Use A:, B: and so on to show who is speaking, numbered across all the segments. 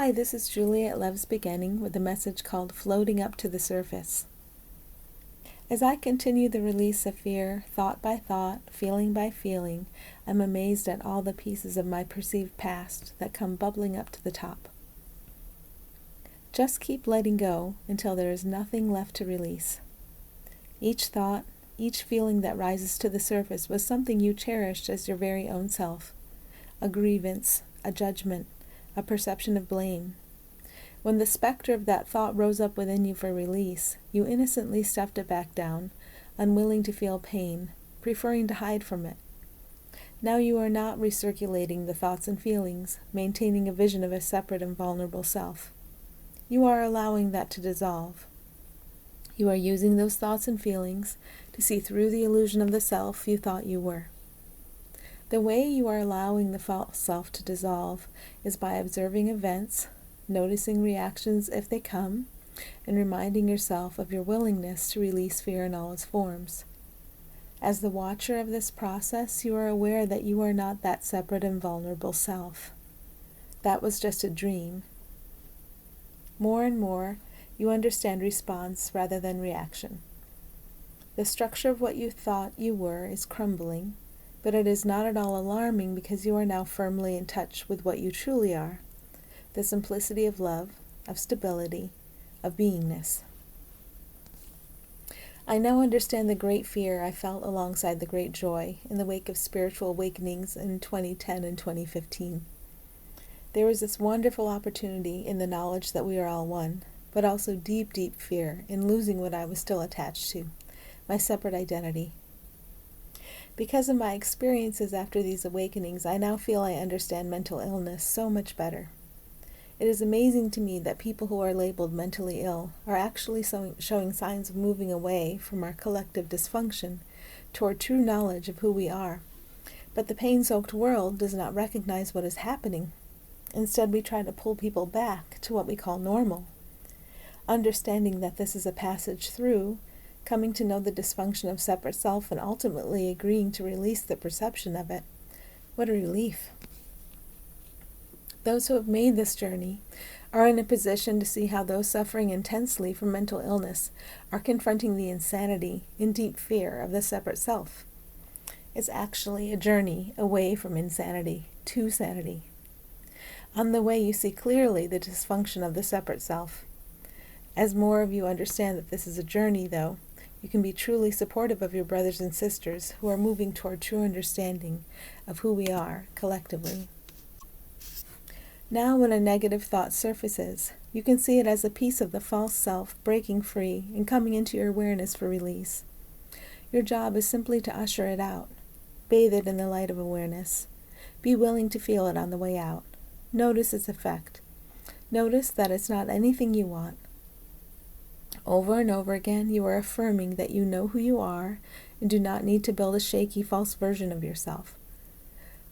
A: Hi, this is Julie at Love's Beginning with a message called Floating Up to the Surface. As I continue the release of fear, thought by thought, feeling by feeling, I'm amazed at all the pieces of my perceived past that come bubbling up to the top. Just keep letting go until there is nothing left to release. Each thought, each feeling that rises to the surface was something you cherished as your very own self. A grievance, a judgment, a perception of blame. When the specter of that thought rose up within you for release, you innocently stuffed it back down, unwilling to feel pain, preferring to hide from it. Now you are not recirculating the thoughts and feelings, maintaining a vision of a separate and vulnerable self. You are allowing that to dissolve. You are using those thoughts and feelings to see through the illusion of the self you thought you were. The way you are allowing the false self to dissolve is by observing events, noticing reactions if they come, and reminding yourself of your willingness to release fear in all its forms. As the watcher of this process, you are aware that you are not that separate and vulnerable self. That was just a dream. More and more, you understand response rather than reaction. The structure of what you thought you were is crumbling, but it is not at all alarming because you are now firmly in touch with what you truly are, the simplicity of love, of stability, of beingness. I now understand the great fear I felt alongside the great joy in the wake of spiritual awakenings in 2010 and 2015. There was this wonderful opportunity in the knowledge that we are all one, but also deep, deep fear in losing what I was still attached to, my separate identity. Because of my experiences after these awakenings, I now feel I understand mental illness so much better. It is amazing to me that people who are labeled mentally ill are actually showing signs of moving away from our collective dysfunction toward true knowledge of who we are. But the pain-soaked world does not recognize what is happening. Instead, we try to pull people back to what we call normal. Understanding that this is a passage through, coming to know the dysfunction of separate self and ultimately agreeing to release the perception of it. What a relief. Those who have made this journey are in a position to see how those suffering intensely from mental illness are confronting the insanity in deep fear of the separate self. It's actually a journey away from insanity to sanity. On the way, you see clearly the dysfunction of the separate self. As more of you understand that this is a journey, though, you can be truly supportive of your brothers and sisters who are moving toward true understanding of who we are collectively. Now, when a negative thought surfaces, you can see it as a piece of the false self breaking free and coming into your awareness for release. Your job is simply to usher it out. Bathe it in the light of awareness. Be willing to feel it on the way out. Notice its effect. Notice that it's not anything you want. Over and over again, you are affirming that you know who you are and do not need to build a shaky, false version of yourself.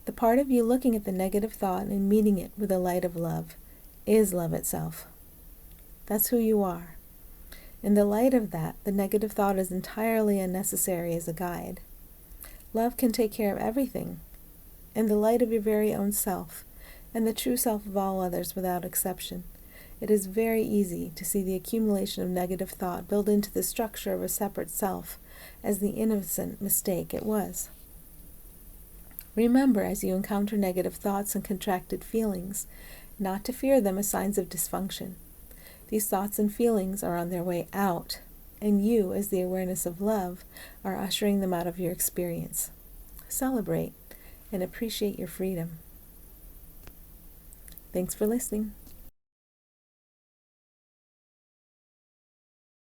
A: The part of you looking at the negative thought and meeting it with the light of love is love itself. That's who you are. In the light of that, the negative thought is entirely unnecessary as a guide. Love can take care of everything. In the light of your very own self, and the true self of all others without exception, it is very easy to see the accumulation of negative thought built into the structure of a separate self as the innocent mistake it was. Remember, as you encounter negative thoughts and contracted feelings, not to fear them as signs of dysfunction. These thoughts and feelings are on their way out, and you, as the awareness of love, are ushering them out of your experience. Celebrate and appreciate your freedom. Thanks for listening.